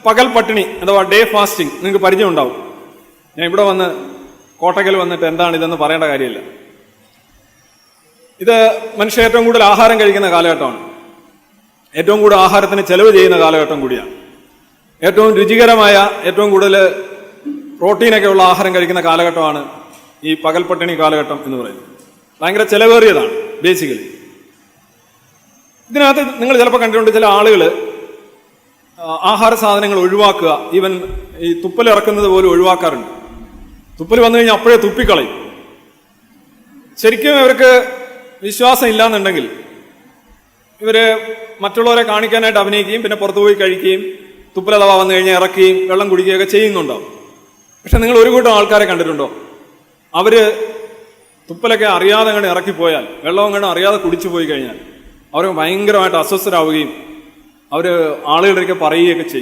പകൽ പട്ടിണി അഥവാ ഡേ ഫാസ്റ്റിംഗ് നിങ്ങൾക്ക് പരിചയം ഉണ്ടാവും. ഞാൻ ഇവിടെ വന്ന് കോട്ടയ്ക്കൽ വന്നിട്ട് എന്താണ് ഇതെന്ന് പറയേണ്ട കാര്യമില്ല. ഇത് മനുഷ്യൻ ഏറ്റവും കൂടുതൽ ആഹാരം കഴിക്കുന്ന കാലഘട്ടമാണ്. ഏറ്റവും കൂടുതൽ ആഹാരത്തിന് ചെലവ് ചെയ്യുന്ന കാലഘട്ടം കൂടിയാണ്. ഏറ്റവും രുചികരമായ, ഏറ്റവും കൂടുതൽ പ്രോട്ടീനൊക്കെ ഉള്ള ആഹാരം കഴിക്കുന്ന കാലഘട്ടമാണ് ഈ പകൽ പട്ടിണി കാലഘട്ടം എന്ന് പറയുന്നത്. ഭയങ്കര ചെലവേറിയതാണ് ബേസിക്കലി. ഇതിനകത്ത് നിങ്ങൾ ചിലപ്പോൾ കണ്ടിട്ടുണ്ട്, ചില ആളുകൾ ആഹാര സാധനങ്ങൾ ഒഴിവാക്കുക, ഈവൻ ഈ തുപ്പൽ ഇറക്കുന്നത് പോലും ഒഴിവാക്കാറുണ്ട്. തുപ്പൽ വന്നു കഴിഞ്ഞാൽ അപ്പോഴേ തുപ്പിക്കളയും. ശരിക്കും ഇവർക്ക് വിശ്വാസം ഇല്ലാന്നുണ്ടെങ്കിൽ ഇവര് മറ്റുള്ളവരെ കാണിക്കാനായിട്ട് അഭിനയിക്കുകയും പിന്നെ പുറത്തുപോയി കഴിക്കുകയും തുപ്പലഥവാ വന്നു കഴിഞ്ഞാൽ ഇറക്കുകയും വെള്ളം കുടിക്കുകയൊക്കെ ചെയ്യുന്നുണ്ടാവും. പക്ഷെ നിങ്ങൾ ഒരു കൂട്ടം ആൾക്കാരെ കണ്ടിട്ടുണ്ടോ? അവര് തുപ്പലൊക്കെ അറിയാതെ അങ്ങോട്ട് ഇറക്കിപ്പോയാൽ, വെള്ളം അങ്ങോട്ട് അറിയാതെ കുടിച്ചു പോയി കഴിഞ്ഞാൽ അവർ ഭയങ്കരമായിട്ട് അസ്വസ്ഥരാവുകയും അവർ ആളുകളുടെയൊക്കെ പറയുകയൊക്കെ ചെയ്യും.